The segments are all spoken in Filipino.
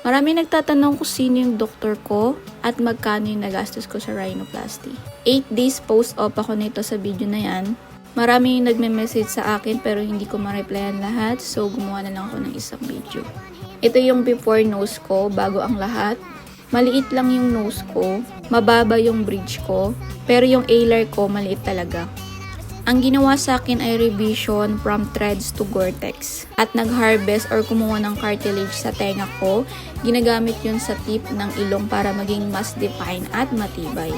Marami nagtatanong kung sino yung doktor ko at magkano yung nagastos ko sa rhinoplasty. 8 days post-op ako nito sa video na yan. Marami yung nagme-message sa akin pero hindi ko ma-replyan lahat, so gumawa na lang ako ng isang video. Ito yung before nose ko bago ang lahat. Maliit lang yung nose ko, mababa yung bridge ko, pero yung alar ko maliit talaga. Ang ginawa sa akin ay revision from threads to Gore-Tex. At nag-harvest or kumuha ng cartilage sa tenga ko, ginagamit yun sa tip ng ilong para maging mas define at matibay.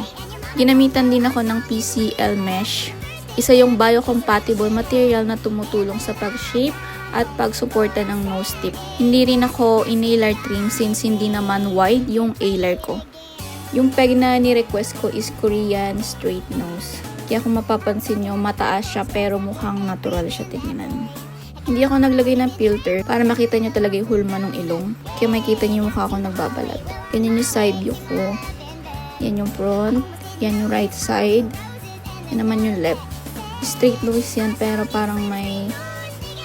Ginamitan din ako ng PCL mesh. Isa yung biocompatible material na tumutulong sa pag-shape at pagsuporta ng nose tip. Hindi rin ako in-alar trim since hindi naman wide yung alar ko. Yung peg na ni-request ko is Korean straight nose. Kaya kung mapapansin nyo, mataas siya pero mukhang natural siya tingnan. Hindi ako naglagay ng filter para makita nyo talaga yung hulma ng ilong. Kaya makita nyo yung mukha ko nagbabalat. Ganyan yung side view ko. Yan yung front. Yan yung right side. Yan naman yung left. Straight nose yan pero parang may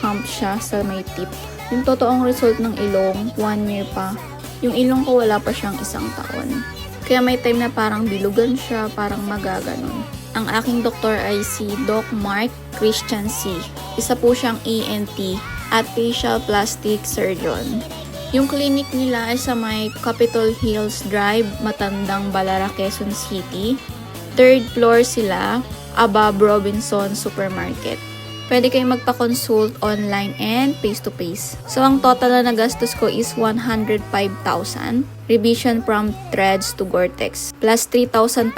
hump siya sa may tip. Yung totoong result ng ilong, 1 year pa. Yung ilong ko wala pa siyang 1 taon. Kaya may time na parang bilugan siya, parang magaganon. Ang aking doktor ay si Doc Mark Christian C. Isa po siyang ENT at facial plastic surgeon. Yung clinic nila ay sa may Capitol Hills Drive, Matandang Balara, Quezon City. 3rd floor sila, above Robinson Supermarket. Pwede kayong magpa-consult online and face-to-face. So, ang total na nagastos ko is 105,000. Revision from threads to Gore-Tex. Plus 3,500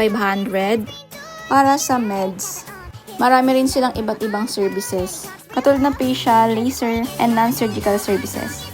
para sa meds. Marami rin silang iba't ibang services. Katulad ng facial, laser, and non-surgical services.